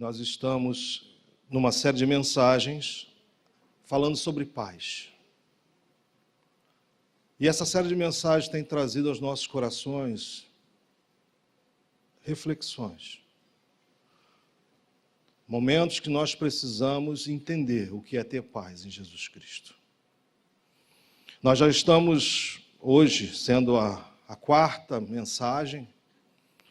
nós estamos numa série de mensagens falando sobre paz. E essa série de mensagens tem trazido aos nossos corações reflexões. Momentos que nós precisamos entender o que é ter paz em Jesus Cristo. Nós já estamos hoje sendo a quarta mensagem.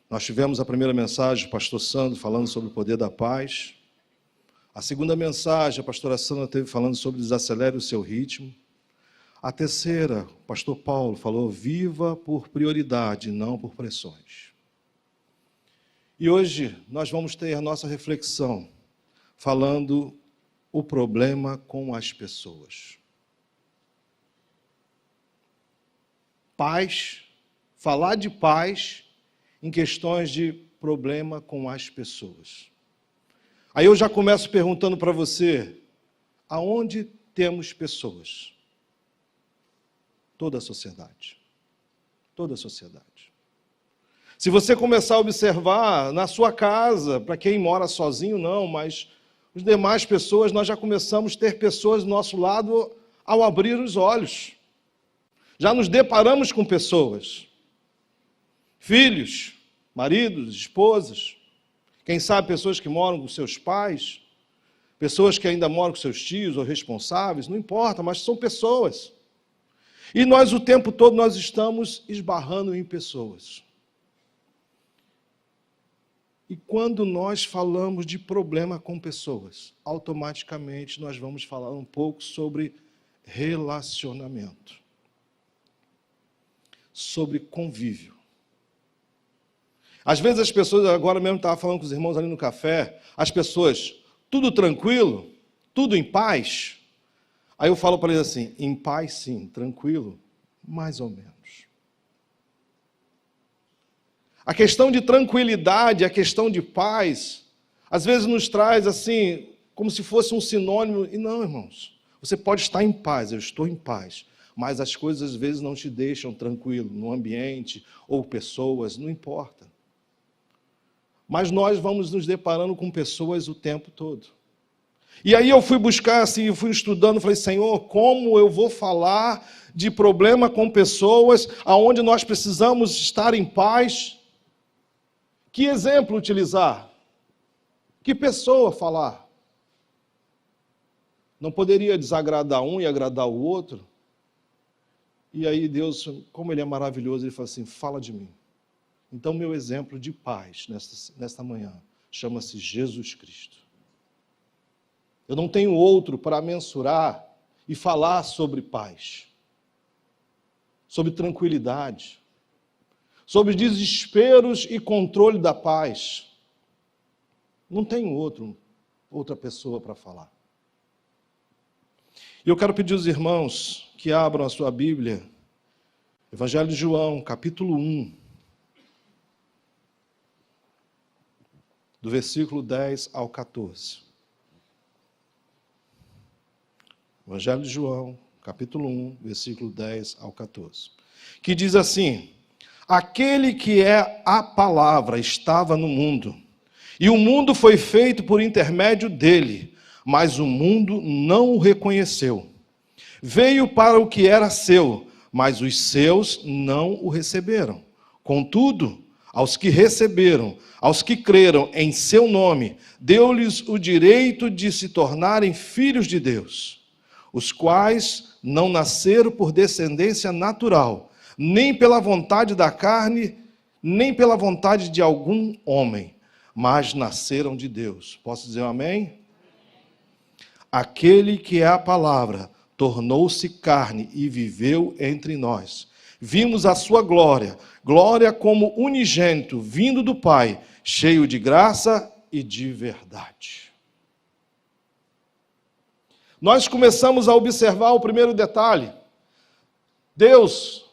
Nós tivemos a primeira mensagem do pastor Sandro falando sobre o poder da paz. A segunda mensagem, a pastora Sandra teve falando sobre desacelere o seu ritmo. A terceira, o pastor Paulo falou, viva por prioridade, não por pressões. E hoje nós vamos ter a nossa reflexão falando o problema com as pessoas. Paz, falar de paz em questões de problema com as pessoas. Aí eu já começo perguntando para você, aonde temos pessoas? Toda a sociedade. Toda a sociedade. Se você começar a observar na sua casa, para quem mora sozinho não, mas as demais pessoas, nós já começamos a ter pessoas do nosso lado ao abrir os olhos. Já nos deparamos com pessoas. Filhos, maridos, esposas, quem sabe pessoas que moram com seus pais, pessoas que ainda moram com seus tios ou responsáveis, não importa, mas são pessoas. E nós o tempo todo nós estamos esbarrando em pessoas. E quando nós falamos de problema com pessoas, automaticamente nós vamos falar um pouco sobre relacionamento, sobre convívio. Às vezes as pessoas, agora mesmo estava falando com os irmãos ali no café, as pessoas, tudo tranquilo, tudo em paz. Aí eu falo para eles assim, em paz sim, tranquilo, mais ou menos. A questão de tranquilidade, a questão de paz, às vezes nos traz assim, como se fosse um sinônimo. E não, irmãos, você pode estar em paz, eu estou em paz, mas as coisas às vezes não te deixam tranquilo no ambiente ou pessoas, não importa. Mas nós vamos nos deparando com pessoas o tempo todo. E aí eu fui buscar, assim, eu fui estudando, falei, Senhor, como eu vou falar de problema com pessoas, aonde nós precisamos estar em paz? Que exemplo utilizar? Que pessoa falar? Não poderia desagradar um e agradar o outro? E aí Deus, como Ele é maravilhoso, Ele fala assim, fala de mim. Então, meu exemplo de paz nesta manhã chama-se Jesus Cristo. Eu não tenho outro para mensurar e falar sobre paz, sobre tranquilidade, sobre desesperos e controle da paz. Não tenho outra pessoa para falar. E eu quero pedir aos irmãos que abram a sua Bíblia, Evangelho de João, capítulo 1, do versículo 10 ao 14. Evangelho de João, capítulo 1, versículo 10 ao 14. Que diz assim, aquele que é a palavra estava no mundo, e o mundo foi feito por intermédio dele, mas o mundo não o reconheceu. Veio para o que era seu, mas os seus não o receberam. Contudo, aos que receberam, aos que creram em seu nome, deu-lhes o direito de se tornarem filhos de Deus, os quais não nasceram por descendência natural, nem pela vontade da carne, nem pela vontade de algum homem, mas nasceram de Deus. Posso dizer um amém? Aquele que é a palavra tornou-se carne e viveu entre nós. Vimos a sua glória, glória como unigênito, vindo do Pai, cheio de graça e de verdade. Nós começamos a observar o primeiro detalhe. Deus,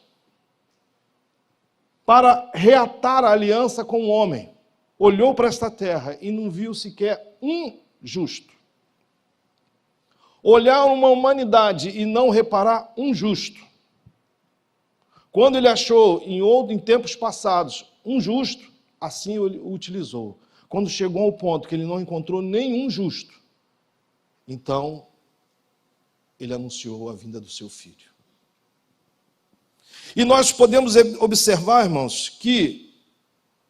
para reatar a aliança com o homem, olhou para esta terra e não viu sequer um justo. Olhar uma humanidade e não reparar um justo. Quando ele achou em tempos passados um justo, assim o utilizou. Quando chegou ao ponto que ele não encontrou nenhum justo, então ele anunciou a vinda do seu filho. E nós podemos observar, irmãos, que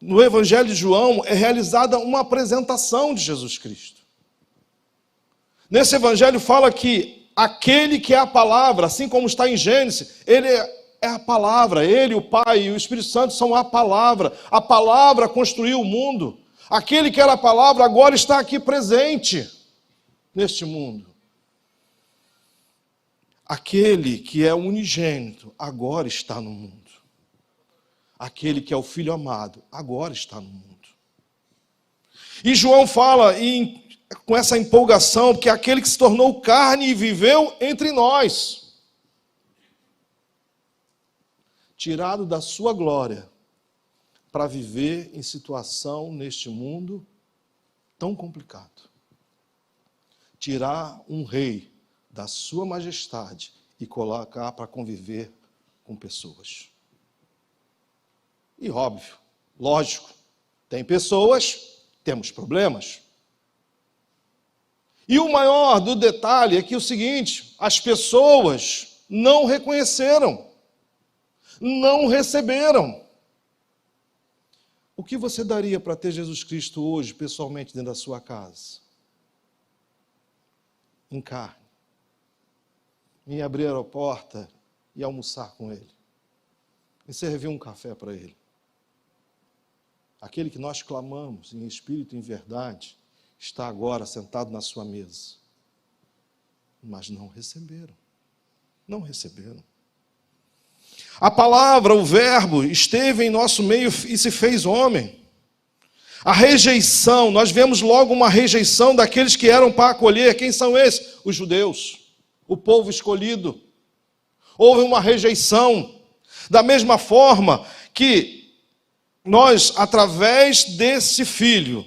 no Evangelho de João é realizada uma apresentação de Jesus Cristo. Nesse Evangelho fala que aquele que é a palavra, assim como está em Gênesis, ele é a palavra, ele, o Pai e o Espírito Santo são a palavra construiu o mundo. Aquele que era a palavra agora está aqui presente neste mundo. Aquele que é unigênito agora está no mundo. Aquele que é o Filho amado agora está no mundo. E João fala com essa empolgação que é aquele que se tornou carne e viveu entre nós, tirado da sua glória, para viver em situação neste mundo tão complicado. Tirar um rei da sua majestade e colocar para conviver com pessoas. E óbvio, lógico, tem pessoas, temos problemas. E o maior do detalhe é que o seguinte, as pessoas não reconheceram, não receberam. O que você daria para ter Jesus Cristo hoje, pessoalmente, dentro da sua casa? Em carne. Em abrir a porta e almoçar com ele. Em servir um café para ele. Aquele que nós clamamos em espírito e em verdade, está agora sentado na sua mesa. Mas não receberam. Não receberam. A palavra, o verbo, esteve em nosso meio e se fez homem. A rejeição, nós vemos logo uma rejeição daqueles que eram para acolher. Quem são esses? Os judeus, o povo escolhido. Houve uma rejeição. Da mesma forma que nós, através desse filho,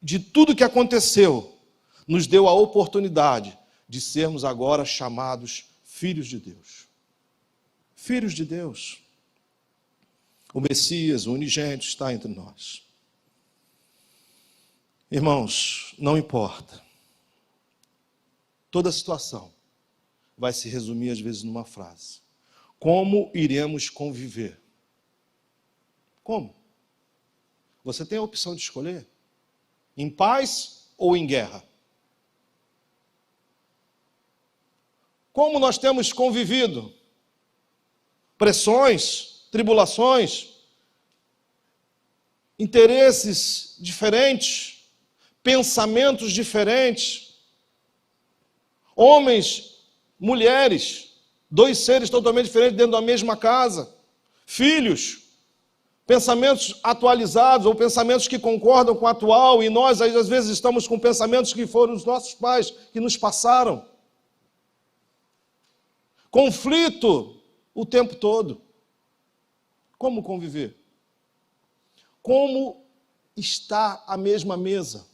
de tudo que aconteceu, nos deu a oportunidade de sermos agora chamados filhos de Deus. Filhos de Deus. O Messias, o unigênito, está entre nós. Irmãos, não importa. Toda situação vai se resumir, às vezes, numa frase. Como iremos conviver? Como? Você tem a opção de escolher. Em paz ou em guerra? Como nós temos convivido? Pressões, tribulações, interesses diferentes, pensamentos diferentes, homens, mulheres, dois seres totalmente diferentes dentro da mesma casa, filhos, pensamentos atualizados ou pensamentos que concordam com o atual, e nós às vezes estamos com pensamentos que foram os nossos pais que nos passaram. Conflito o tempo todo. Como conviver? Como está a mesma mesa?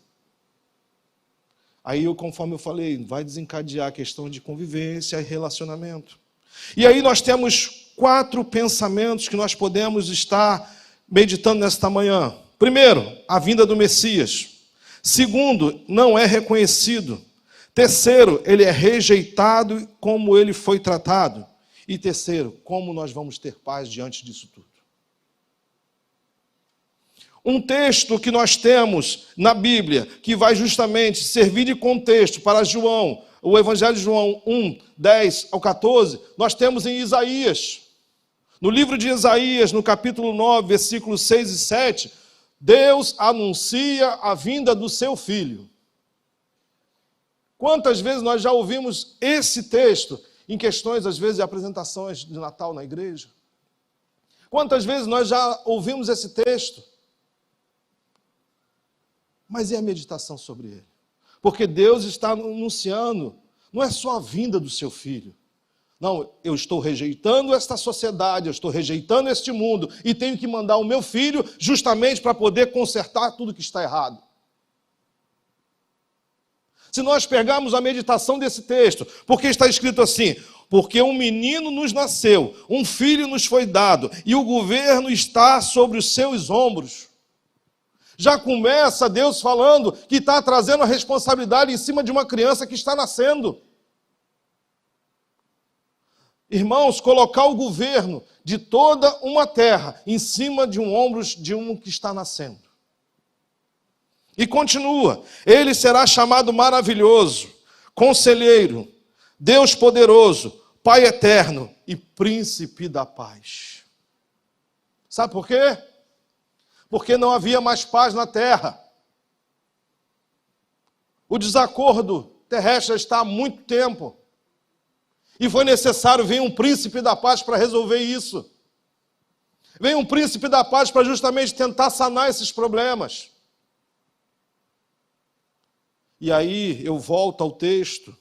Aí, conforme eu falei, vai desencadear a questão de convivência e relacionamento. E aí nós temos 4 pensamentos que nós podemos estar meditando nesta manhã. Primeiro, a vinda do Messias. Segundo, não é reconhecido. Terceiro, ele é rejeitado como ele foi tratado. E terceiro, como nós vamos ter paz diante disso tudo. Um texto que nós temos na Bíblia, que vai justamente servir de contexto para João, o Evangelho de João 1, 10 ao 14, nós temos em Isaías. No livro de Isaías, no capítulo 9, versículos 6 e 7, Deus anuncia a vinda do seu Filho. Quantas vezes nós já ouvimos esse texto em questões, às vezes, de apresentações de Natal na igreja? Quantas vezes nós já ouvimos esse texto? Mas e a meditação sobre ele? Porque Deus está anunciando, não é só a vinda do seu Filho. Não, eu estou rejeitando esta sociedade, eu estou rejeitando este mundo e tenho que mandar o meu Filho justamente para poder consertar tudo que está errado. Se nós pegarmos a meditação desse texto, porque está escrito assim: porque um menino nos nasceu, um filho nos foi dado, e o governo está sobre os seus ombros. Já começa Deus falando que está trazendo a responsabilidade em cima de uma criança que está nascendo. Irmãos, colocar o governo de toda uma terra em cima de ombros de um que está nascendo. E continua, ele será chamado maravilhoso, conselheiro, Deus poderoso, Pai eterno e príncipe da paz. Sabe por quê? Porque não havia mais paz na terra. O desacordo terrestre está há muito tempo. E foi necessário vir um príncipe da paz para resolver isso. Veio um príncipe da paz para justamente tentar sanar esses problemas. E aí eu volto ao texto,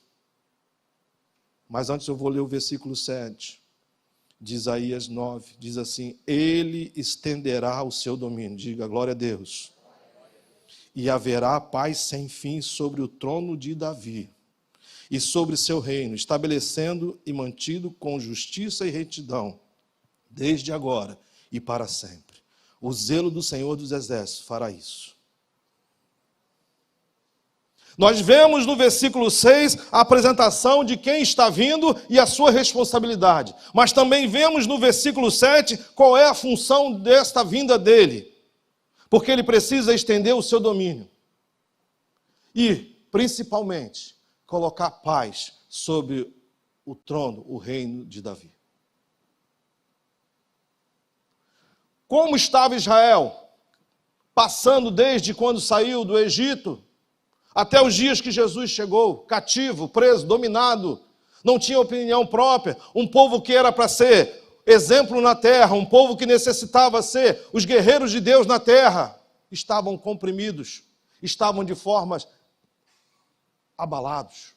mas antes eu vou ler o versículo 7 de Isaías 9, diz assim: ele estenderá o seu domínio, diga glória a Deus, e haverá paz sem fim sobre o trono de Davi e sobre seu reino, estabelecendo e mantido com justiça e retidão, desde agora e para sempre. O zelo do Senhor dos Exércitos fará isso. Nós vemos no versículo 6 a apresentação de quem está vindo e a sua responsabilidade. Mas também vemos no versículo 7 qual é a função desta vinda dele. Porque ele precisa estender o seu domínio. E, principalmente, colocar paz sobre o trono, o reino de Davi. Como estava Israel? Passando desde quando saiu do Egito até os dias que Jesus chegou, cativo, preso, dominado, não tinha opinião própria, um povo que era para ser exemplo na terra, um povo que necessitava ser os guerreiros de Deus na terra, estavam comprimidos, estavam de formas abalados.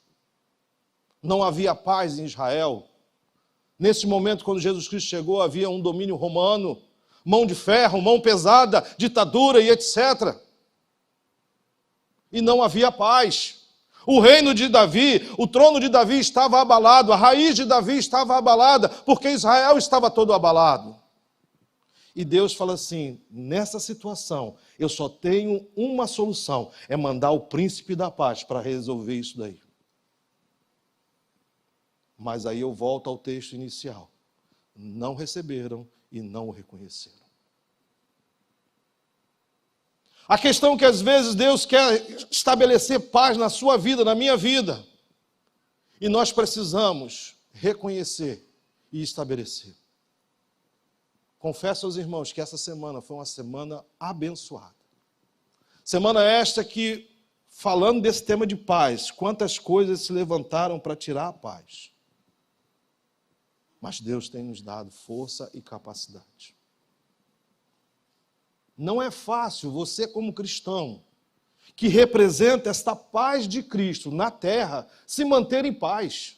Não havia paz em Israel. Nesse momento, quando Jesus Cristo chegou, havia um domínio romano, mão de ferro, mão pesada, ditadura e etc. E não havia paz. O reino de Davi, o trono de Davi estava abalado, a raiz de Davi estava abalada, porque Israel estava todo abalado. E Deus fala assim, nessa situação, eu só tenho uma solução, é mandar o príncipe da paz para resolver isso daí. Mas aí eu volto ao texto inicial. Não receberam e não o reconheceram. A questão é que às vezes Deus quer estabelecer paz na sua vida, na minha vida. E nós precisamos reconhecer e estabelecer. Confesso aos irmãos que essa semana foi uma semana abençoada. Semana esta que, falando desse tema de paz, quantas coisas se levantaram para tirar a paz. Mas Deus tem nos dado força e capacidade. Não é fácil você, como cristão, que representa esta paz de Cristo na terra, se manter em paz.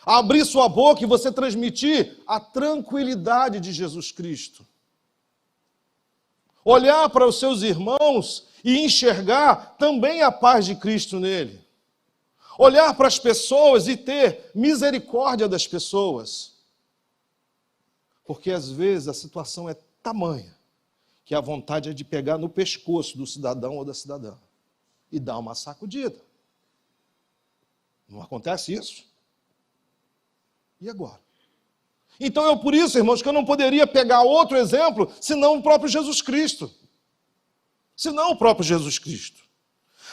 Abrir sua boca e você transmitir a tranquilidade de Jesus Cristo. Olhar para os seus irmãos e enxergar também a paz de Cristo nele. Olhar para as pessoas e ter misericórdia das pessoas. Porque às vezes a situação é tamanha que a vontade é de pegar no pescoço do cidadão ou da cidadã e dar uma sacudida. Não acontece isso? E agora? Então é por isso, irmãos, que eu não poderia pegar outro exemplo senão o próprio Jesus Cristo. Senão o próprio Jesus Cristo.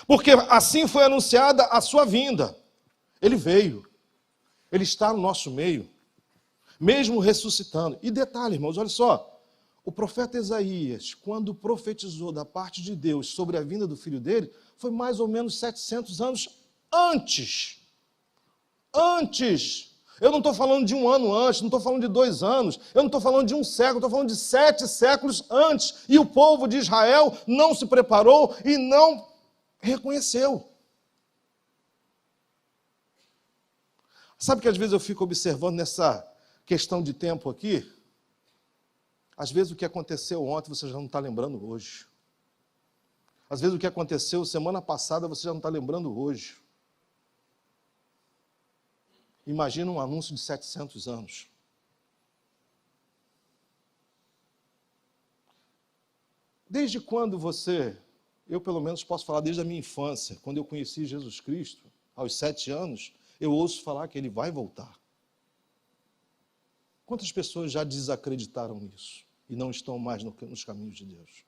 Porque assim foi anunciada a sua vinda. Ele veio. Ele está no nosso meio. Mesmo ressuscitando. E detalhe, irmãos, olha só. O profeta Isaías, quando profetizou da parte de Deus sobre a vinda do filho dele, foi mais ou menos 700 anos antes. Antes. Eu não estou falando de um ano antes, não estou falando de 2 anos, eu não estou falando de um século, estou falando de 7 séculos antes. E o povo de Israel não se preparou e não reconheceu. Sabe que às vezes eu fico observando nessa questão de tempo aqui? Às vezes o que aconteceu ontem você já não está lembrando hoje. Às vezes o que aconteceu semana passada você já não está lembrando hoje. Imagina um anúncio de 700 anos. Desde quando eu pelo menos posso falar desde a minha infância, quando eu conheci Jesus Cristo, aos 7 anos, eu ouço falar que Ele vai voltar. Quantas pessoas já desacreditaram nisso e não estão mais nos caminhos de Deus?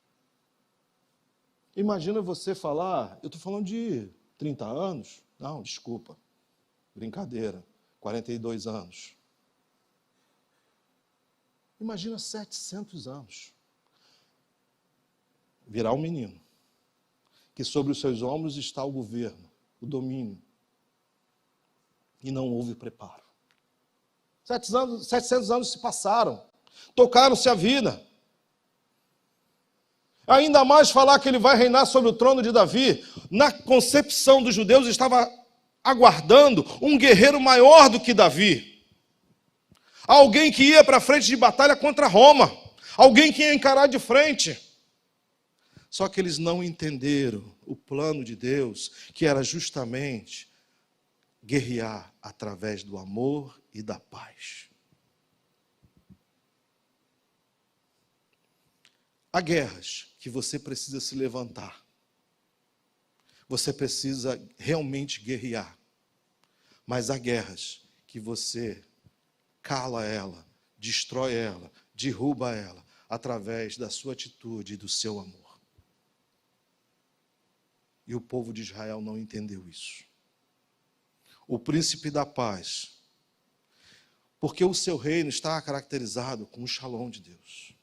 Imagina você falar, eu estou falando de 30 anos, não, desculpa, brincadeira, 42 anos. Imagina 700 anos. Virar um menino, que sobre os seus ombros está o governo, o domínio, e não houve preparo. 700 anos se passaram, tocaram-se a vida. Ainda mais falar que ele vai reinar sobre o trono de Davi, na concepção dos judeus estava aguardando um guerreiro maior do que Davi. Alguém que ia para a frente de batalha contra Roma, alguém que ia encarar de frente. Só que eles não entenderam o plano de Deus, que era justamente guerrear através do amor e da paz. Há guerras que você precisa se levantar. Você precisa realmente guerrear. Mas há guerras que você cala ela, destrói ela, derruba ela, através da sua atitude e do seu amor. E o povo de Israel não entendeu isso. O príncipe da paz, porque o seu reino está caracterizado com o shalom de Deus.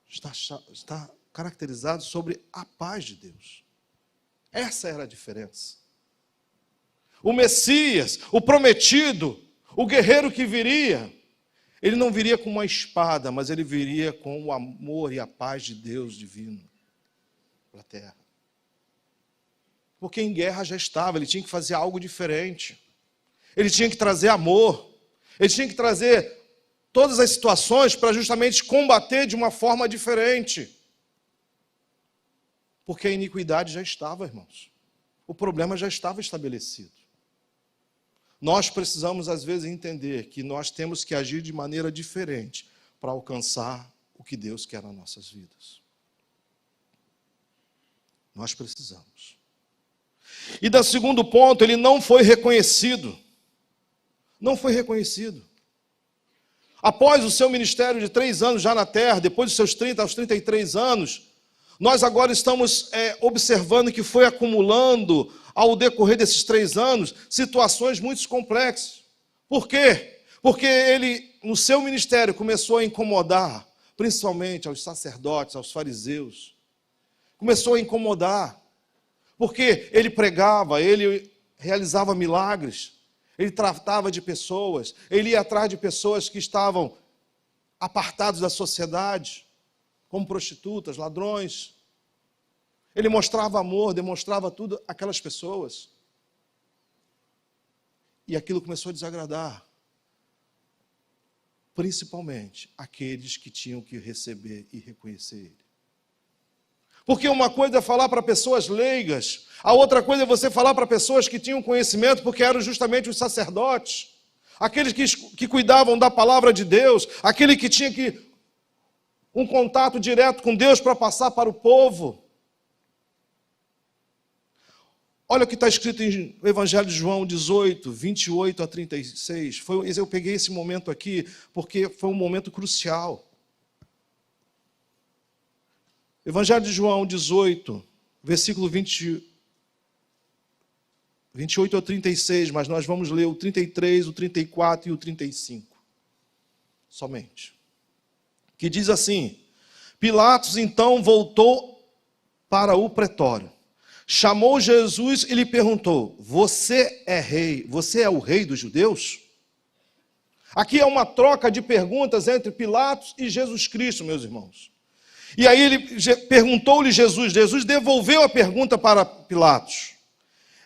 Está caracterizado sobre a paz de Deus. Essa era a diferença. O Messias, o prometido, o guerreiro que viria, ele não viria com uma espada, mas ele viria com o amor e a paz de Deus divino para a terra. Porque em guerra já estava, ele tinha que fazer algo diferente. Ele tinha que trazer amor. Ele tinha que trazer todas as situações para justamente combater de uma forma diferente. Porque a iniquidade já estava, irmãos. O problema já estava estabelecido. Nós precisamos, às vezes, entender que nós temos que agir de maneira diferente para alcançar o que Deus quer nas nossas vidas. Nós precisamos. E do segundo ponto, ele não foi reconhecido. Não foi reconhecido. Após o seu ministério de 3 anos já na terra, depois dos seus 30 aos 33 anos, nós agora estamos observando que foi acumulando, ao decorrer desses 3 anos, situações muito complexas. Por quê? Porque ele, no seu ministério, começou a incomodar, principalmente aos sacerdotes, aos fariseus. Começou a incomodar. Porque ele pregava, ele realizava milagres, ele tratava de pessoas, ele ia atrás de pessoas que estavam apartadas da sociedade, como prostitutas, ladrões. Ele mostrava amor, demonstrava tudo àquelas pessoas. E aquilo começou a desagradar, principalmente aqueles que tinham que receber e reconhecer ele. Porque uma coisa é falar para pessoas leigas, a outra coisa é você falar para pessoas que tinham conhecimento, porque eram justamente os sacerdotes, aqueles que cuidavam da palavra de Deus, aquele que tinha um contato direto com Deus para passar para o povo. Olha o que está escrito no Evangelho de João 18, 28 a 36. Eu peguei esse momento aqui porque foi um momento crucial. Evangelho de João 18, versículo 28 ao 36, mas nós vamos ler o 33, o 34 e o 35. Somente. Que diz assim: Pilatos então voltou para o pretório. Chamou Jesus e lhe perguntou: Você é rei? Você é o rei dos judeus? Aqui é uma troca de perguntas entre Pilatos e Jesus Cristo, meus irmãos. E aí ele perguntou-lhe Jesus devolveu a pergunta para Pilatos.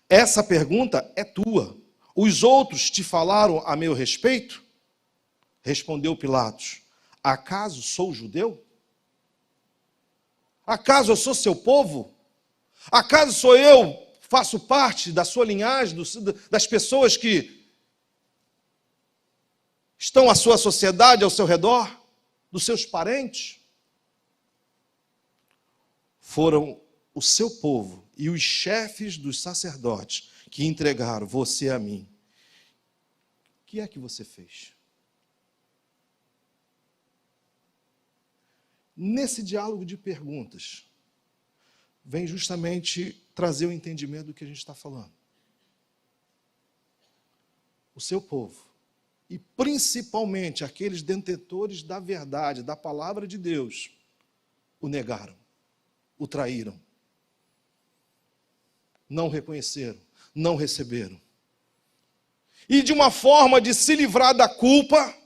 Essa pergunta é tua. Os outros te falaram a meu respeito? Respondeu Pilatos: Acaso sou judeu? Acaso eu sou seu povo? Acaso faço parte da sua linhagem, das pessoas que estão à sua sociedade, ao seu redor, dos seus parentes? foram o seu povo e os chefes dos sacerdotes que entregaram você a mim. O que é que você fez? Nesse diálogo de perguntas, vem justamente trazer o entendimento do que a gente está falando. O seu povo, e principalmente aqueles detentores da verdade, da palavra de Deus, o negaram, o traíram, não reconheceram, não receberam. E de uma forma de se livrar da culpa,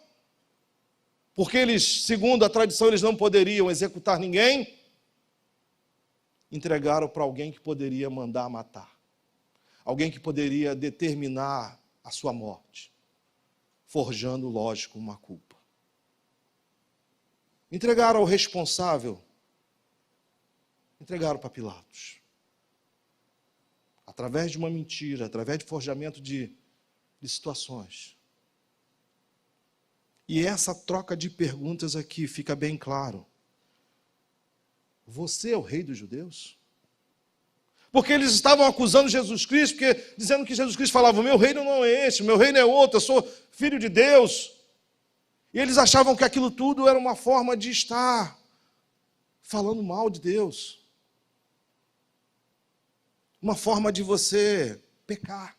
porque eles, segundo a tradição, eles não poderiam executar ninguém, entregaram para alguém que poderia mandar matar, alguém que poderia determinar a sua morte, forjando, lógico, uma culpa. Entregaram ao responsável, entregaram para Pilatos. Através de uma mentira, através de forjamento de situações. E essa troca de perguntas aqui fica bem claro. Você é o rei dos judeus? Porque eles estavam acusando Jesus Cristo, dizendo que Jesus Cristo falava, meu reino não é esse, meu reino é outro, eu sou filho de Deus. E eles achavam que aquilo tudo era uma forma de estar falando mal de Deus. Uma forma de você pecar.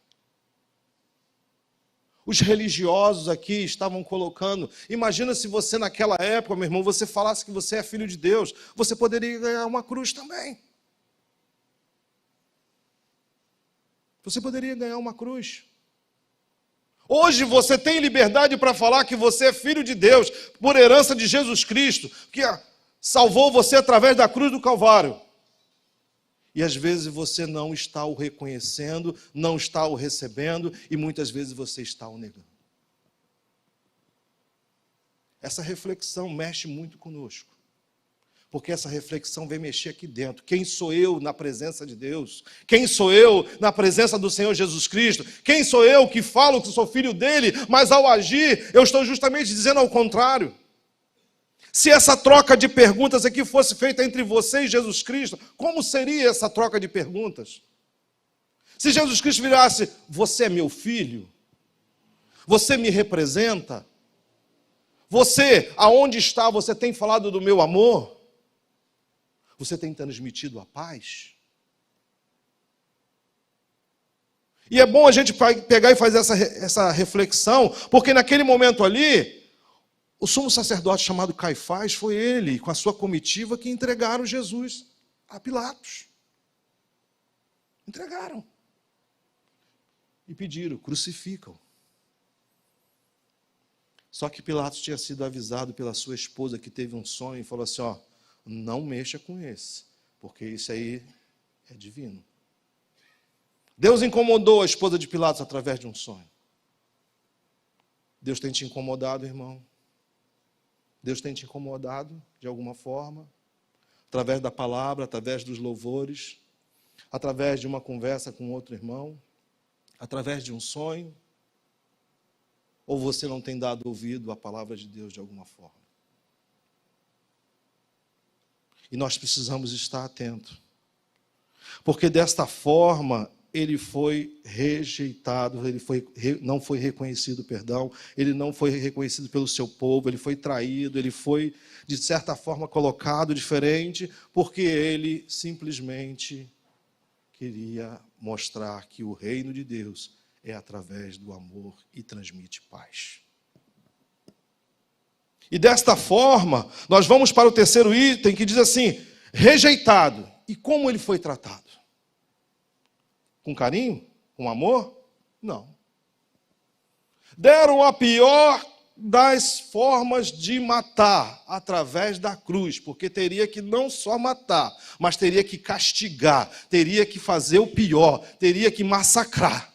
Os religiosos aqui estavam colocando, imagina se você naquela época, meu irmão, você falasse que você é filho de Deus, você poderia ganhar uma cruz também. Você poderia ganhar uma cruz. Hoje você tem liberdade para falar que você é filho de Deus, por herança de Jesus Cristo, que salvou você através da cruz do Calvário. E às vezes você não está o reconhecendo, não está o recebendo, e muitas vezes você está o negando. Essa reflexão mexe muito conosco. Porque essa reflexão vem mexer aqui dentro. Quem sou eu na presença de Deus? Quem sou eu na presença do Senhor Jesus Cristo? Quem sou eu que falo que sou filho dele, mas ao agir eu estou justamente dizendo ao contrário? Se essa troca de perguntas aqui fosse feita entre você e Jesus Cristo, como seria essa troca de perguntas? Se Jesus Cristo virasse, você é meu filho? Você me representa? Você, aonde está, você tem falado do meu amor? Você tem transmitido a paz? E é bom a gente pegar e fazer essa reflexão, porque naquele momento ali, o sumo sacerdote chamado Caifás, foi ele, com a sua comitiva, que entregaram Jesus a Pilatos. Entregaram. E pediram, crucificam. Só que Pilatos tinha sido avisado pela sua esposa, que teve um sonho, e falou assim, não mexa com esse, porque isso aí é divino. Deus incomodou a esposa de Pilatos através de um sonho. Deus tem te incomodado, irmão? Deus tem te incomodado de alguma forma? Através da palavra, através dos louvores, através de uma conversa com outro irmão, através de um sonho? Ou você não tem dado ouvido à palavra de Deus de alguma forma? E nós precisamos estar atentos. Porque desta forma, ele foi rejeitado, não foi reconhecido, ele não foi reconhecido pelo seu povo, ele foi traído, ele foi, de certa forma, colocado diferente, porque ele simplesmente queria mostrar que o reino de Deus é através do amor e transmite paz. E desta forma, nós vamos para o terceiro item, que diz assim, rejeitado. E como ele foi tratado? Com carinho? Com amor? Não. Deram a pior das formas de matar, através da cruz, porque teria que não só matar, mas teria que castigar, teria que fazer o pior, teria que massacrar.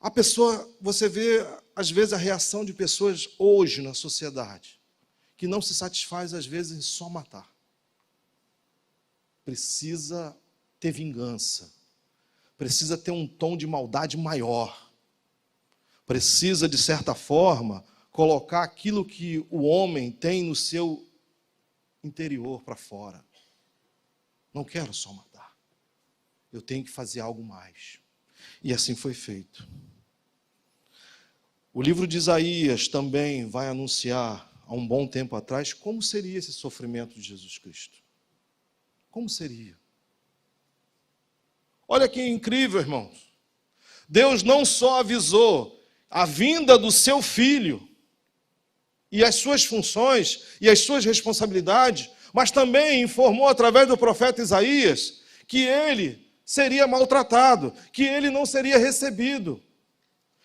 A pessoa, você vê, às vezes, a reação de pessoas hoje na sociedade, que não se satisfaz, às vezes, em só matar. Precisa ter vingança, precisa ter um tom de maldade maior, precisa, de certa forma, colocar aquilo que o homem tem no seu interior para fora. Não quero só matar. Eu tenho que fazer algo mais. E assim foi feito. O livro de Isaías também vai anunciar, há um bom tempo atrás, como seria esse sofrimento de Jesus Cristo. Como seria? Olha que incrível, irmãos. Deus não só avisou a vinda do seu Filho e as suas funções e as suas responsabilidades, mas também informou através do profeta Isaías que ele seria maltratado, que ele não seria recebido.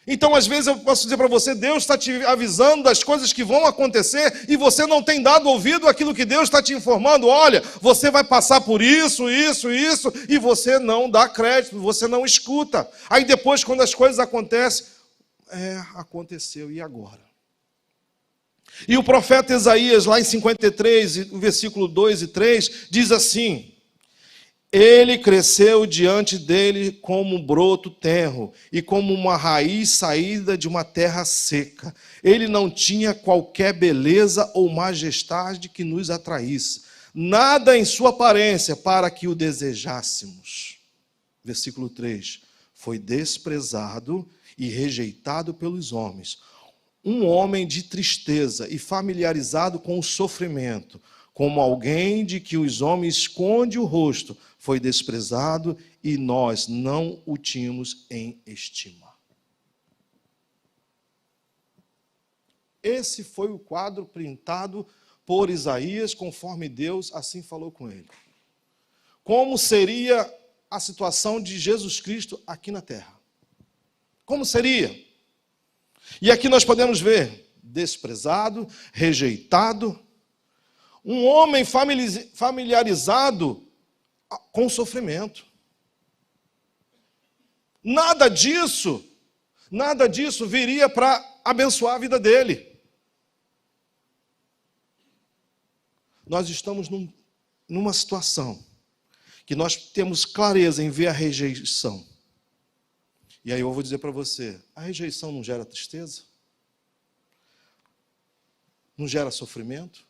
Então, às vezes, eu posso dizer para você, Deus está te avisando das coisas que vão acontecer e você não tem dado ouvido àquilo que Deus está te informando. Olha, você vai passar por isso, e você não dá crédito, você não escuta. Aí depois, quando as coisas acontecem, aconteceu, e agora? E o profeta Isaías, lá em 53, versículo 2 e 3, diz assim: ele cresceu diante dele como um broto tenro e como uma raiz saída de uma terra seca. Ele não tinha qualquer beleza ou majestade que nos atraísse, nada em sua aparência para que o desejássemos. Versículo 3. Foi desprezado e rejeitado pelos homens, um homem de tristeza e familiarizado com o sofrimento, como alguém de que os homens esconde o rosto, foi desprezado e nós não o tínhamos em estima. Esse foi o quadro pintado por Isaías, conforme Deus assim falou com ele. Como seria a situação de Jesus Cristo aqui na terra? Como seria? E aqui nós podemos ver desprezado, rejeitado, um homem familiarizado com o sofrimento. Nada disso viria para abençoar a vida dele. Nós estamos numa situação que nós temos clareza em ver a rejeição. E aí eu vou dizer para você, a rejeição não gera tristeza? Não gera sofrimento?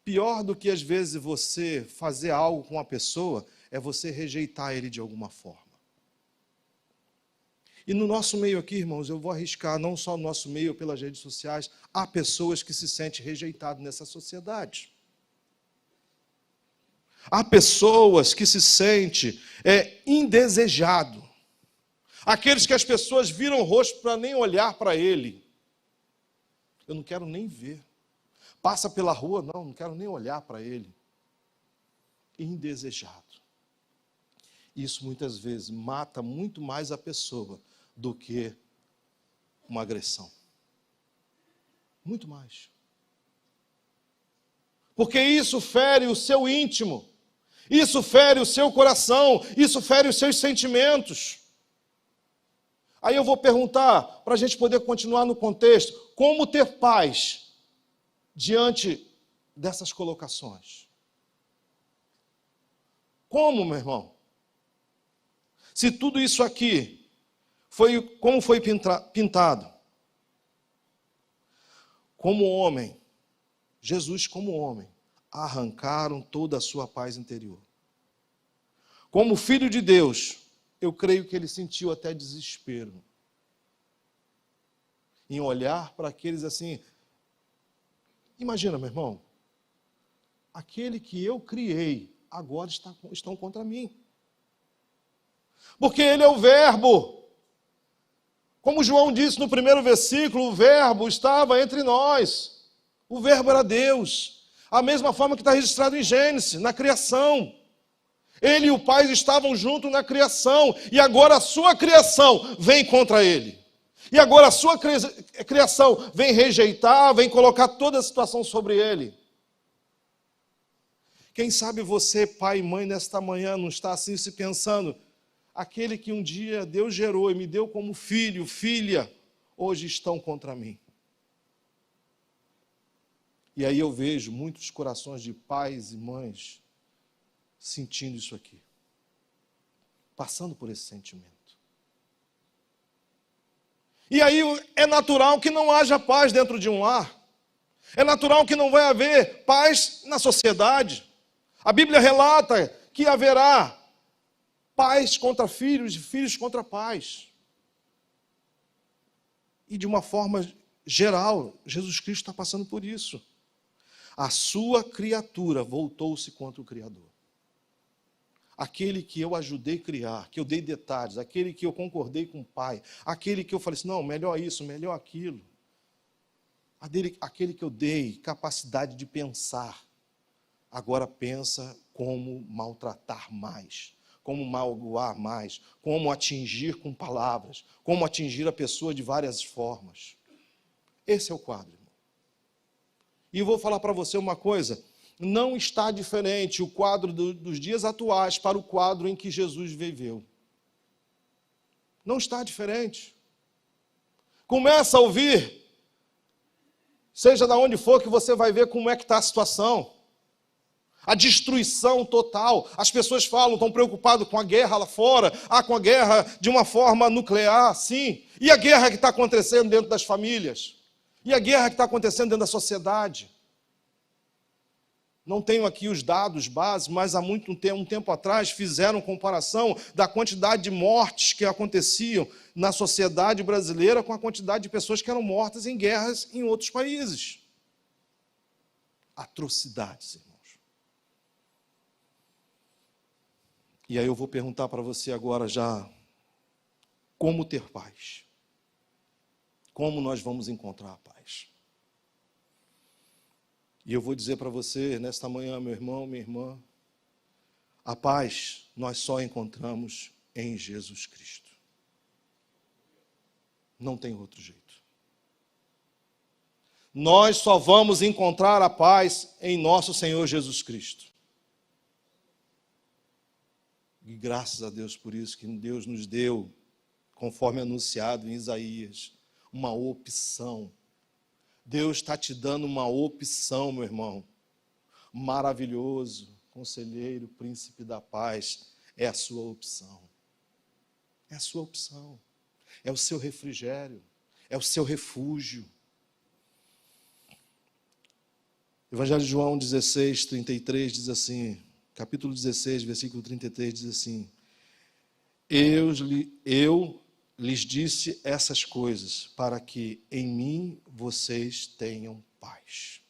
Pior do que, às vezes, você fazer algo com uma pessoa, é você rejeitar ele de alguma forma. E no nosso meio aqui, irmãos, eu vou arriscar, não só no nosso meio, pelas redes sociais, há pessoas que se sentem rejeitadas nessa sociedade. Há pessoas que se sentem indesejado. Aqueles que as pessoas viram o rosto para nem olhar para ele. Eu não quero nem ver. Passa pela rua, não quero nem olhar para ele. Indesejado. Isso muitas vezes mata muito mais a pessoa do que uma agressão. Muito mais. Porque isso fere o seu íntimo. Isso fere o seu coração. Isso fere os seus sentimentos. Aí eu vou perguntar, para a gente poder continuar no contexto, como ter paz diante dessas colocações? Como, meu irmão? Se tudo isso aqui foi como foi pintado, como homem, Jesus como homem, arrancaram toda a sua paz interior. Como filho de Deus, eu creio que ele sentiu até desespero em olhar para aqueles assim. Imagina, meu irmão, aquele que eu criei agora estão contra mim. Porque ele é o verbo. Como João disse no primeiro versículo, o verbo estava entre nós. O verbo era Deus. A mesma forma que está registrado em Gênesis, na criação. Ele e o Pai estavam juntos na criação. E agora a sua criação vem contra ele. E agora a sua criação vem rejeitar, vem colocar toda a situação sobre ele. Quem sabe você, pai e mãe, nesta manhã não está assim se pensando, aquele que um dia Deus gerou e me deu como filho, filha, hoje estão contra mim. E aí eu vejo muitos corações de pais e mães sentindo isso aqui, passando por esse sentimento. E aí é natural que não haja paz dentro de um lar. É natural que não vai haver paz na sociedade. A Bíblia relata que haverá pais contra filhos e filhos contra pais. E de uma forma geral, Jesus Cristo está passando por isso. A sua criatura voltou-se contra o Criador. Aquele que eu ajudei a criar, que eu dei detalhes, aquele que eu concordei com o Pai, aquele que eu falei assim, não, melhor isso, melhor aquilo. Aquele que eu dei capacidade de pensar, agora pensa como maltratar mais, como magoar mais, como atingir com palavras, como atingir a pessoa de várias formas. Esse é o quadro, irmão. E eu vou falar para você uma coisa, não está diferente o quadro dos dias atuais para o quadro em que Jesus viveu. Não está diferente. Começa a ouvir, seja de onde for, que você vai ver como é que está a situação. A destruição total. As pessoas falam, estão preocupadas com a guerra lá fora, com a guerra de uma forma nuclear, sim. E a guerra que está acontecendo dentro das famílias? E a guerra que está acontecendo dentro da sociedade? Não tenho aqui os dados básicos, mas há um tempo atrás fizeram comparação da quantidade de mortes que aconteciam na sociedade brasileira com a quantidade de pessoas que eram mortas em guerras em outros países. Atrocidades, irmãos. E aí eu vou perguntar para você agora já, como ter paz? Como nós vamos encontrar a paz? E eu vou dizer para você, nesta manhã, meu irmão, minha irmã, a paz nós só encontramos em Jesus Cristo. Não tem outro jeito. Nós só vamos encontrar a paz em nosso Senhor Jesus Cristo. E graças a Deus por isso que Deus nos deu, conforme anunciado em Isaías, uma opção. Deus está te dando uma opção, meu irmão. Maravilhoso, conselheiro, príncipe da paz, é a sua opção. É a sua opção. É o seu refrigério, é o seu refúgio. Evangelho de João 16, 33 diz assim, capítulo 16, versículo 33 diz assim, eu lhes disse essas coisas para que em mim vocês tenham paz.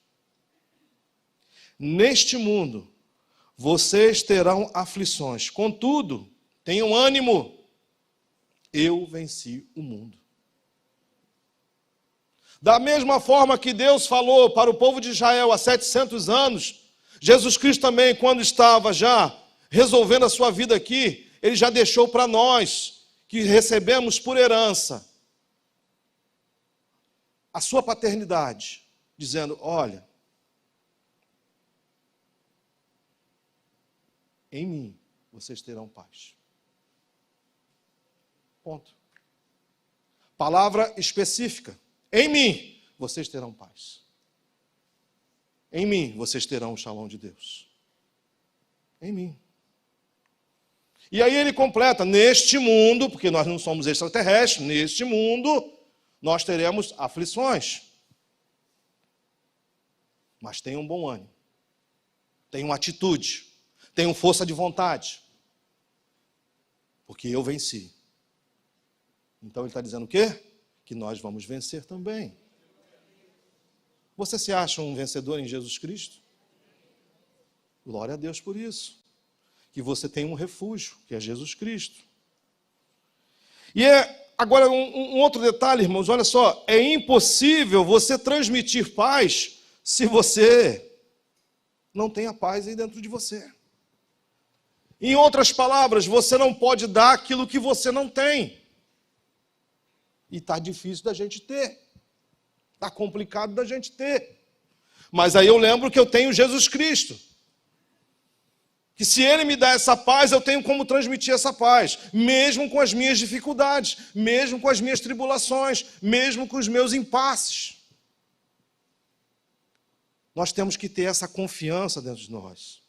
Neste mundo vocês terão aflições, contudo, tenham ânimo, eu venci o mundo. Da mesma forma que Deus falou para o povo de Israel há 700 anos, Jesus Cristo também, quando estava já resolvendo a sua vida aqui, Ele já deixou para nós, que recebemos por herança a sua paternidade, dizendo, olha, em mim vocês terão paz. Ponto. Palavra específica. Em mim vocês terão paz. Em mim vocês terão o shalom de Deus. Em mim. E aí ele completa, neste mundo, porque nós não somos extraterrestres, neste mundo nós teremos aflições. Mas tenham bom ânimo, tenham atitude, tenham força de vontade, porque eu venci. Então ele está dizendo o quê? Que nós vamos vencer também. Você se acha um vencedor em Jesus Cristo? Glória a Deus por isso. Que você tem um refúgio, que é Jesus Cristo. E agora um outro detalhe, irmãos, olha só, é impossível você transmitir paz se você não tem a paz aí dentro de você. Em outras palavras, você não pode dar aquilo que você não tem. E está difícil da gente ter. Está complicado da gente ter. Mas aí eu lembro que eu tenho Jesus Cristo. Que se Ele me dá essa paz, eu tenho como transmitir essa paz, mesmo com as minhas dificuldades, mesmo com as minhas tribulações, mesmo com os meus impasses. Nós temos que ter essa confiança dentro de nós.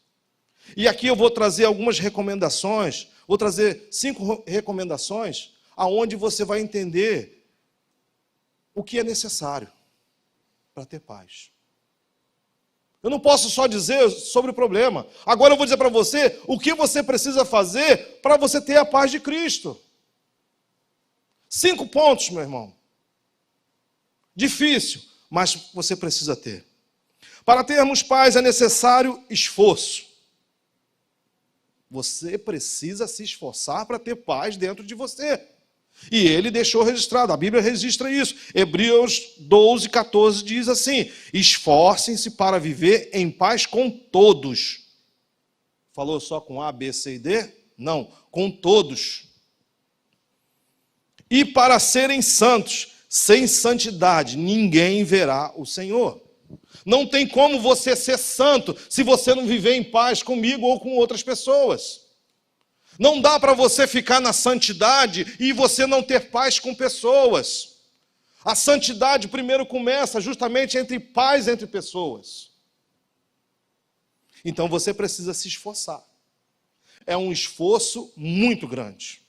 E aqui eu vou trazer algumas recomendações, vou trazer 5 recomendações, aonde você vai entender o que é necessário para ter paz. Eu não posso só dizer sobre o problema. Agora eu vou dizer para você o que você precisa fazer para você ter a paz de Cristo. 5 pontos, meu irmão. Difícil, mas você precisa ter. Para termos paz é necessário esforço. Você precisa se esforçar para ter paz dentro de você. E ele deixou registrado, a Bíblia registra isso. Hebreus 12, 14 diz assim: esforcem-se para viver em paz com todos. Falou só com A, B, C e D? Não, com todos. E para serem santos, sem santidade ninguém verá o Senhor. Não tem como você ser santo se você não viver em paz comigo ou com outras pessoas. Não dá para você ficar na santidade e você não ter paz com pessoas. A santidade primeiro começa justamente entre paz entre pessoas. Então você precisa se esforçar. É um esforço muito grande.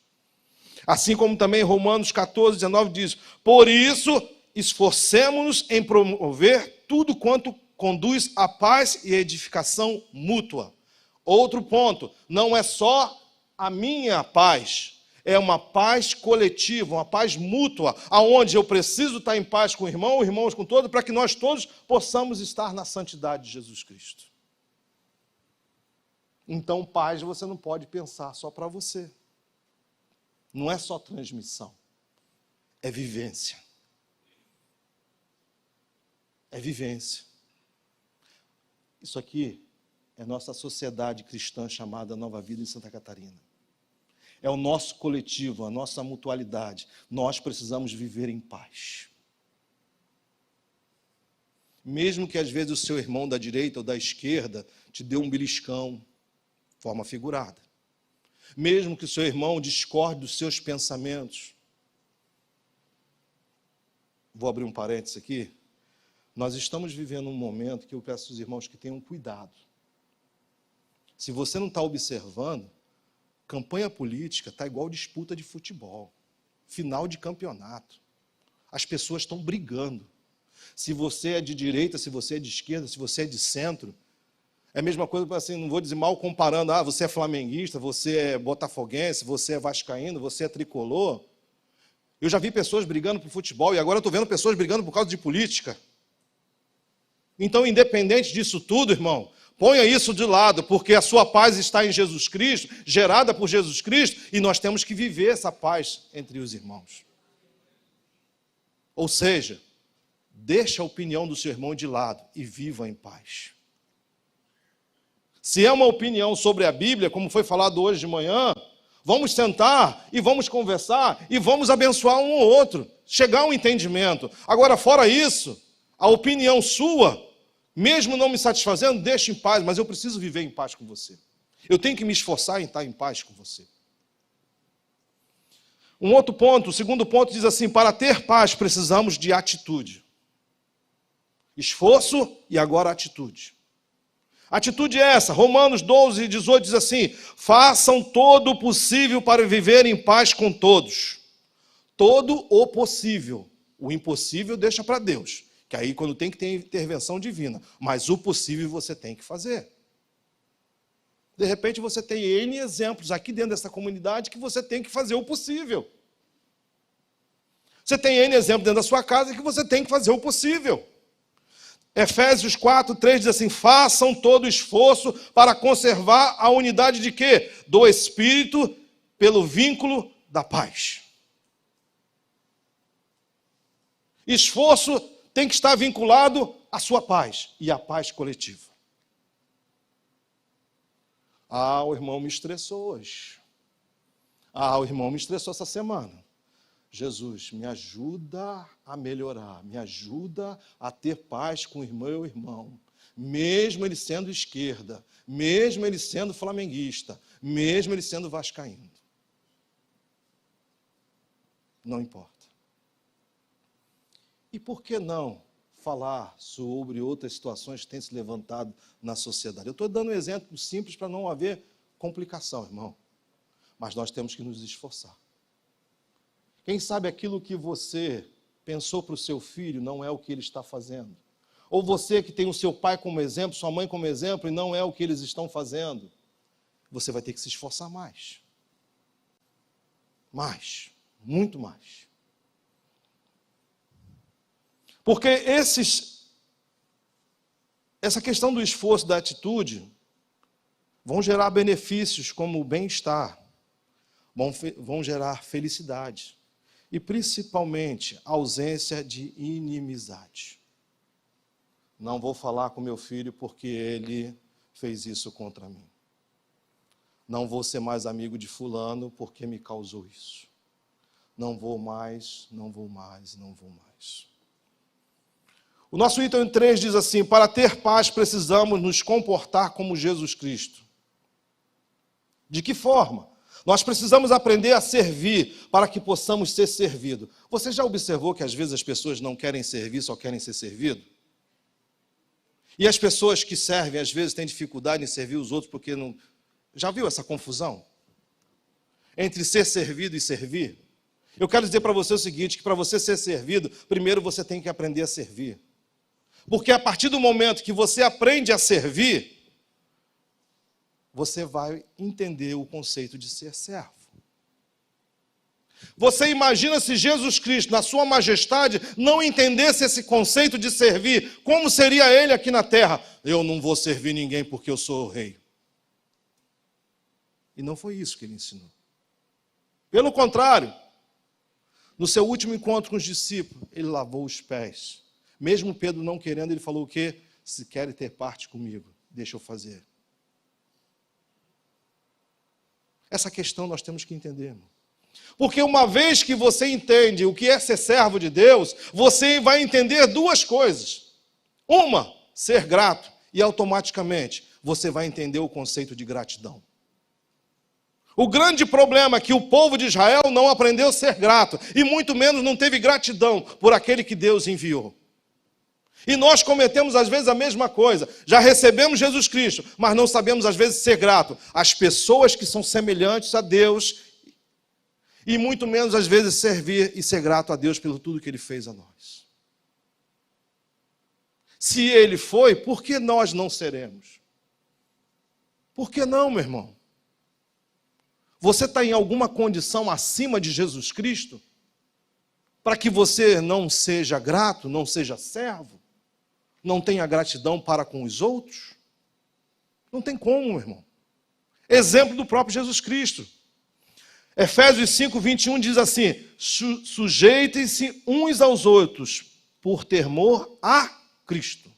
Assim como também Romanos 14, 19 diz: por isso, esforcemo-nos em promover tudo quanto conduz à paz e edificação mútua. Outro ponto, não é só a minha paz, é uma paz coletiva, uma paz mútua, aonde eu preciso estar em paz com o irmão, irmãos com todos, para que nós todos possamos estar na santidade de Jesus Cristo. Então, paz você não pode pensar só para você. Não é só transmissão, é vivência. É vivência. Isso aqui é nossa sociedade cristã chamada Nova Vida em Santa Catarina. É o nosso coletivo, a nossa mutualidade. Nós precisamos viver em paz. Mesmo que às vezes o seu irmão da direita ou da esquerda te dê um beliscão, forma figurada. Mesmo que o seu irmão discorde dos seus pensamentos. Vou abrir um parênteses aqui. Nós estamos vivendo um momento que eu peço aos irmãos que tenham cuidado. Se você não está observando, campanha política está igual disputa de futebol, final de campeonato. As pessoas estão brigando. Se você é de direita, se você é de esquerda, se você é de centro, é a mesma coisa, assim, não vou dizer mal comparando, você é flamenguista, você é botafoguense, você é vascaíno, você é tricolor. Eu já vi pessoas brigando por futebol e agora eu estou vendo pessoas brigando por causa de política. Então, independente disso tudo, irmão, ponha isso de lado, porque a sua paz está em Jesus Cristo, gerada por Jesus Cristo, e nós temos que viver essa paz entre os irmãos. Ou seja, deixa a opinião do seu irmão de lado e viva em paz. Se é uma opinião sobre a Bíblia, como foi falado hoje de manhã, vamos sentar e vamos conversar e vamos abençoar um ou outro, chegar a um entendimento. Agora, fora isso, a opinião sua, mesmo não me satisfazendo, deixe em paz, mas eu preciso viver em paz com você. Eu tenho que me esforçar em estar em paz com você. Um outro ponto, o segundo ponto diz assim: para ter paz precisamos de atitude. Esforço e agora atitude. Atitude é essa, Romanos 12, 18 diz assim: façam todo o possível para viver em paz com todos. Todo o possível. O impossível deixa para Deus, que aí quando tem que ter intervenção divina. Mas o possível você tem que fazer. De repente você tem N exemplos aqui dentro dessa comunidade que você tem que fazer o possível. Você tem N exemplos dentro da sua casa que você tem que fazer o possível. Efésios 4, 3 diz assim: façam todo o esforço para conservar a unidade de quê? Do Espírito, pelo vínculo da paz. Esforço tem que estar vinculado à sua paz e à paz coletiva. O irmão me estressou hoje. O irmão me estressou essa semana. Jesus, me ajuda a melhorar, me ajuda a ter paz com o meu irmão, mesmo ele sendo esquerda, mesmo ele sendo flamenguista, mesmo ele sendo vascaíno. Não importa. E por que não falar sobre outras situações que têm se levantado na sociedade? Eu estou dando um exemplo simples para não haver complicação, irmão. Mas nós temos que nos esforçar. Quem sabe aquilo que você pensou para o seu filho não é o que ele está fazendo. Ou você que tem o seu pai como exemplo, sua mãe como exemplo, e não é o que eles estão fazendo, você vai ter que se esforçar mais. Mais, muito mais. Porque essa questão do esforço, da atitude, vão gerar benefícios como o bem-estar, vão gerar felicidade e, principalmente, ausência de inimizade. Não vou falar com meu filho porque ele fez isso contra mim. Não vou ser mais amigo de fulano porque me causou isso. Não vou mais, não vou mais, não vou mais. O nosso item 3 diz assim: para ter paz precisamos nos comportar como Jesus Cristo. De que forma? Nós precisamos aprender a servir para que possamos ser servidos. Você já observou que às vezes as pessoas não querem servir, só querem ser servido? E as pessoas que servem às vezes têm dificuldade em servir os outros porque não... Já viu essa confusão? Entre ser servido e servir? Eu quero dizer para você o seguinte, que para você ser servido, primeiro você tem que aprender a servir. Porque a partir do momento que você aprende a servir, você vai entender o conceito de ser servo. Você imagina se Jesus Cristo, na sua majestade, não entendesse esse conceito de servir, como seria ele aqui na terra? Eu não vou servir ninguém porque eu sou o rei. E não foi isso que ele ensinou. Pelo contrário, no seu último encontro com os discípulos, ele lavou os pés. Mesmo Pedro não querendo, ele falou o quê? Se querem ter parte comigo, deixa eu fazer. Essa questão nós temos que entender, irmão. Porque uma vez que você entende o que é ser servo de Deus, você vai entender duas coisas. Uma, ser grato, e automaticamente você vai entender o conceito de gratidão. O grande problema é que o povo de Israel não aprendeu a ser grato, e muito menos não teve gratidão por aquele que Deus enviou. E nós cometemos às vezes a mesma coisa. Já recebemos Jesus Cristo, mas não sabemos às vezes ser grato às pessoas que são semelhantes a Deus, e muito menos às vezes servir e ser grato a Deus pelo tudo que Ele fez a nós. Se Ele foi, por que nós não seremos? Por que não, meu irmão? Você está em alguma condição acima de Jesus Cristo? Para que você não seja grato, não seja servo? Não tenha gratidão para com os outros? Não tem como, meu irmão. Exemplo do próprio Jesus Cristo. Efésios 5, 21 diz assim: sujeitem-se uns aos outros por temor a Cristo.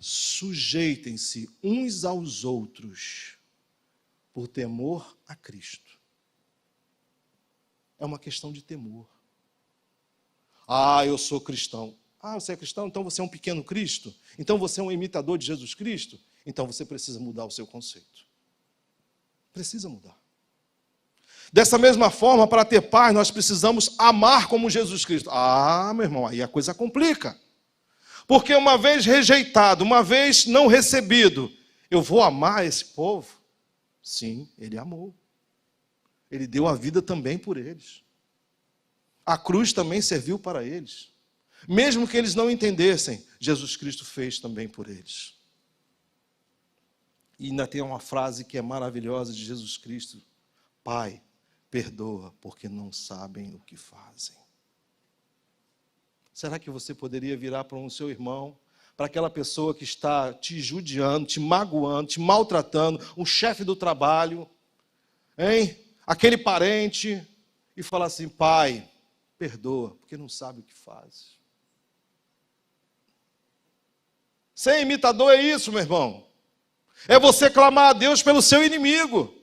Sujeitem-se uns aos outros por temor a Cristo. É uma questão de temor. Ah, eu sou cristão. Ah, você é cristão? Então você é um pequeno Cristo? Então você é um imitador de Jesus Cristo? Então você precisa mudar o seu conceito. Precisa mudar. Dessa mesma forma, para ter paz, nós precisamos amar como Jesus Cristo. Ah, meu irmão, aí a coisa complica. Porque uma vez rejeitado, uma vez não recebido, eu vou amar esse povo? Sim, ele amou. Ele deu a vida também por eles. A cruz também serviu para eles. Mesmo que eles não entendessem, Jesus Cristo fez também por eles. E ainda tem uma frase que é maravilhosa de Jesus Cristo: Pai, perdoa, porque não sabem o que fazem. Será que você poderia virar para o seu irmão, para aquela pessoa que está te judiando, te magoando, te maltratando, o chefe do trabalho, hein? Aquele parente, e falar assim: Pai, perdoa, porque não sabe o que faz. Ser imitador é isso, meu irmão. É você clamar a Deus pelo seu inimigo.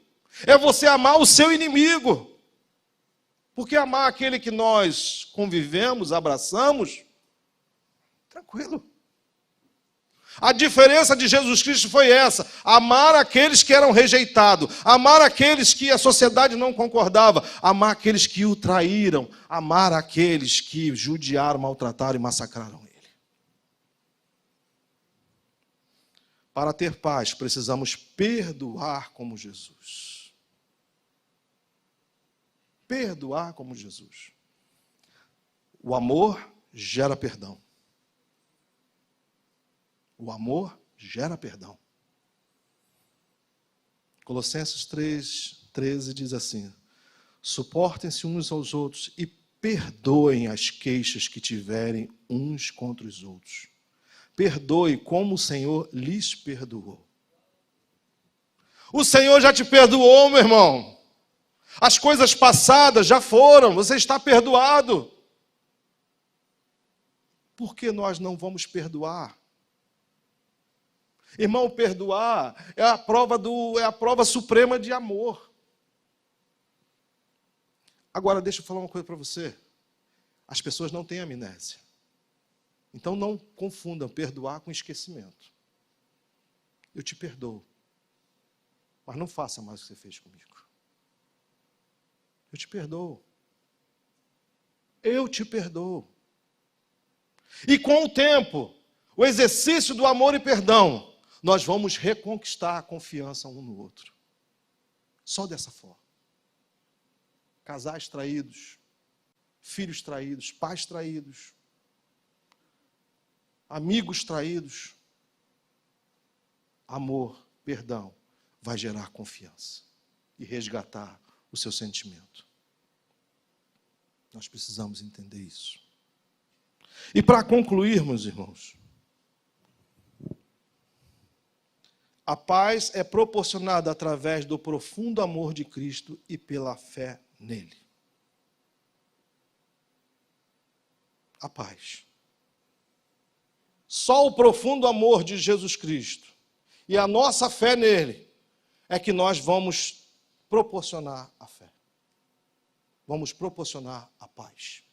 É você amar o seu inimigo. Porque amar aquele que nós convivemos, abraçamos, tranquilo. A diferença de Jesus Cristo foi essa: amar aqueles que eram rejeitados, amar aqueles que a sociedade não concordava, amar aqueles que o traíram, amar aqueles que judiaram, maltrataram e massacraram ele. Para ter paz, precisamos perdoar como Jesus. Perdoar como Jesus. O amor gera perdão. O amor gera perdão. Colossenses 3:13 diz assim: suportem-se uns aos outros e perdoem as queixas que tiverem uns contra os outros. Perdoe como o Senhor lhes perdoou. O Senhor já te perdoou, meu irmão. As coisas passadas já foram, você está perdoado. Por que nós não vamos perdoar? Irmão, perdoar é a prova suprema de amor. Agora, deixa eu falar uma coisa para você. As pessoas não têm amnésia. Então, não confundam perdoar com esquecimento. Eu te perdoo. Mas não faça mais o que você fez comigo. Eu te perdoo. Eu te perdoo. E com o tempo, o exercício do amor e perdão, nós vamos reconquistar a confiança um no outro. Só dessa forma. Casais traídos, filhos traídos, pais traídos, amigos traídos. Amor, perdão, vai gerar confiança e resgatar o seu sentimento. Nós precisamos entender isso. E para concluirmos, irmãos, a paz é proporcionada através do profundo amor de Cristo e pela fé nele. A paz. Só o profundo amor de Jesus Cristo e a nossa fé nele é que nós vamos proporcionar a fé. Vamos proporcionar a paz.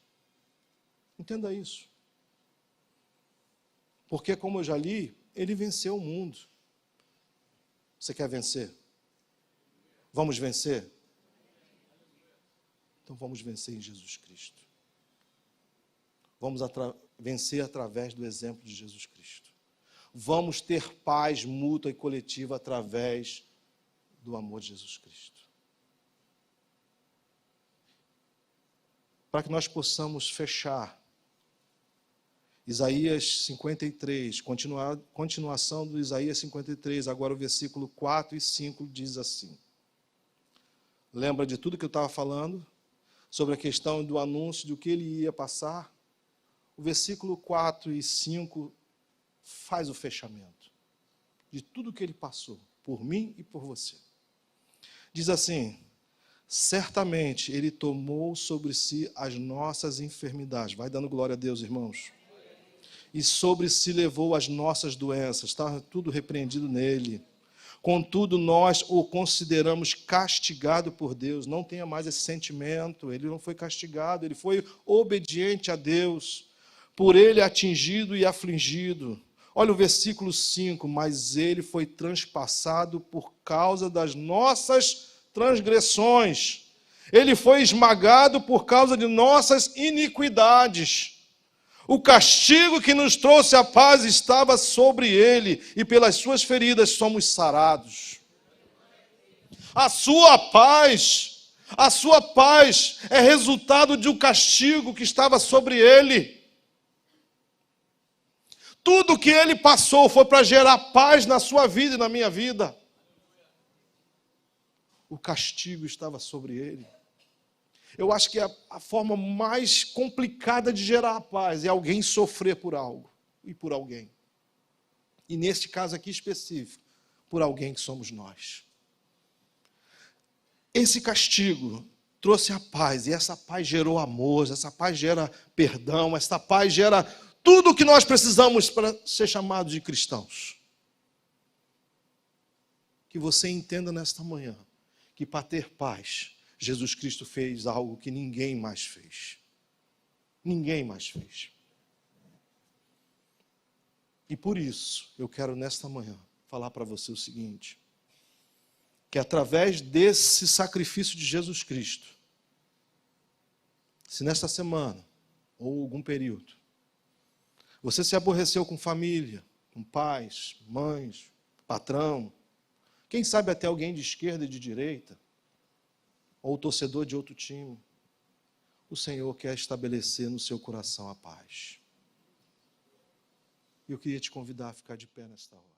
Entenda isso. Porque, como eu já li, ele venceu o mundo. Você quer vencer? Vamos vencer? Então vamos vencer em Jesus Cristo. Vamos vencer através do exemplo de Jesus Cristo. Vamos ter paz mútua e coletiva através do amor de Jesus Cristo. Para que nós possamos fechar Isaías 53, continuação do Isaías 53, agora o versículo 4 e 5 diz assim. Lembra de tudo que eu estava falando? Sobre a questão do anúncio do que ele ia passar? O versículo 4 e 5 faz o fechamento de tudo que ele passou, por mim e por você. Diz assim: certamente ele tomou sobre si as nossas enfermidades. Vai dando glória a Deus, irmãos. E sobre si levou as nossas doenças. Está tudo repreendido nele. Contudo, nós o consideramos castigado por Deus. Não tenha mais esse sentimento. Ele não foi castigado, ele foi obediente a Deus. Por ele atingido e afligido. Olha o versículo 5. Mas ele foi transpassado por causa das nossas transgressões. Ele foi esmagado por causa de nossas iniquidades. O castigo que nos trouxe a paz estava sobre ele, e pelas suas feridas somos sarados. A sua paz é resultado de um castigo que estava sobre ele. Tudo que ele passou foi para gerar paz na sua vida e na minha vida. O castigo estava sobre ele. Eu acho que a forma mais complicada de gerar a paz é alguém sofrer por algo e por alguém. E neste caso aqui específico, por alguém que somos nós. Esse castigo trouxe a paz, e essa paz gerou amor, essa paz gera perdão, essa paz gera tudo o que nós precisamos para ser chamados de cristãos. Que você entenda nesta manhã que para ter paz, Jesus Cristo fez algo que ninguém mais fez. Ninguém mais fez. E por isso, eu quero nesta manhã falar para você o seguinte, que através desse sacrifício de Jesus Cristo, se nesta semana, ou algum período, você se aborreceu com família, com pais, mães, patrão, quem sabe até alguém de esquerda e de direita, ou torcedor de outro time, o Senhor quer estabelecer no seu coração a paz. E eu queria te convidar a ficar de pé nesta hora.